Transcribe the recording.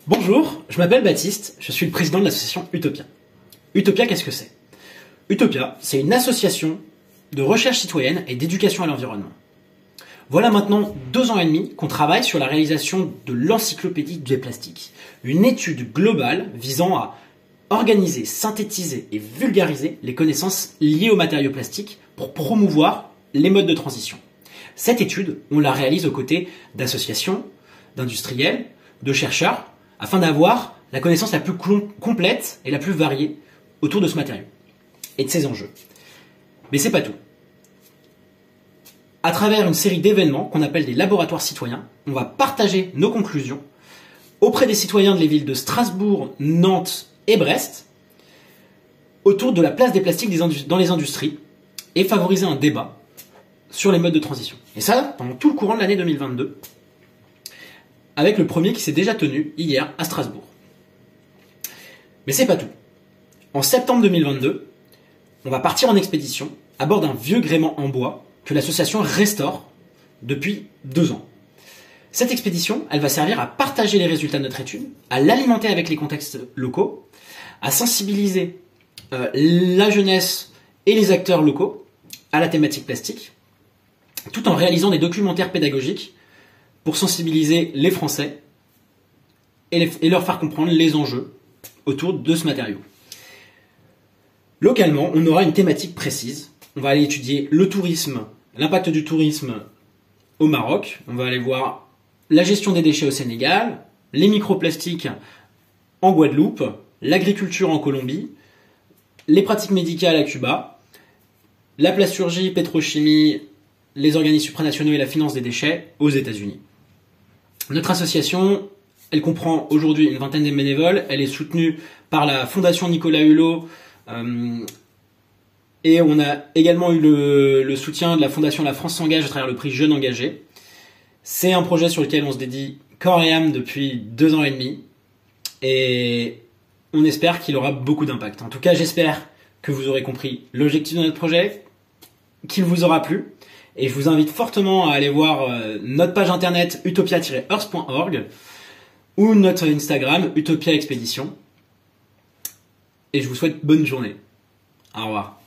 Bonjour, je m'appelle Baptiste, je suis le président de l'association Utopia. Utopia, qu'est-ce que c'est? Utopia, c'est une association de recherche citoyenne et d'éducation à l'environnement. Voilà maintenant 2 ans et demi qu'on travaille sur la réalisation de l'encyclopédie des plastiques, une étude globale visant à organiser, synthétiser et vulgariser les connaissances liées aux matériaux plastiques pour promouvoir les modes de transition. Cette étude, on la réalise aux côtés d'associations, d'industriels, de chercheurs, afin d'avoir la connaissance la plus complète et la plus variée autour de ce matériau et de ses enjeux. Mais c'est pas tout. À travers une série d'événements qu'on appelle des laboratoires citoyens, on va partager nos conclusions auprès des citoyens des villes de Strasbourg, Nantes et Brest autour de la place des plastiques dans les industries et favoriser un débat sur les modes de transition. Et ça, pendant tout le courant de l'année 2022, avec le premier qui s'est déjà tenu hier à Strasbourg. Mais c'est pas tout. En septembre 2022, on va partir en expédition à bord d'un vieux gréement en bois que l'association restaure depuis 2 ans. Cette expédition, elle va servir à partager les résultats de notre étude, à l'alimenter avec les contextes locaux, à sensibiliser la jeunesse et les acteurs locaux à la thématique plastique, tout en réalisant des documentaires pédagogiques pour sensibiliser les Français et leur faire comprendre les enjeux autour de ce matériau. Localement, on aura une thématique précise. On va aller étudier le tourisme, l'impact du tourisme au Maroc. On va aller voir la gestion des déchets au Sénégal, les microplastiques en Guadeloupe, l'agriculture en Colombie, les pratiques médicales à Cuba, la plasturgie, pétrochimie, les organismes supranationaux et la finance des déchets aux États-Unis. Notre association, elle comprend aujourd'hui une vingtaine de bénévoles. Elle est soutenue par la Fondation Nicolas Hulot et on a également eu le soutien de la Fondation La France s'engage à travers le prix Jeunes Engagés. C'est un projet sur lequel on se dédie corps et âme depuis 2 ans et demi et on espère qu'il aura beaucoup d'impact. En tout cas, j'espère que vous aurez compris l'objectif de notre projet, qu'il vous aura plu. Et je vous invite fortement à aller voir notre page internet utopia-earth.org ou notre Instagram Utopia Expédition. Et je vous souhaite bonne journée. Au revoir.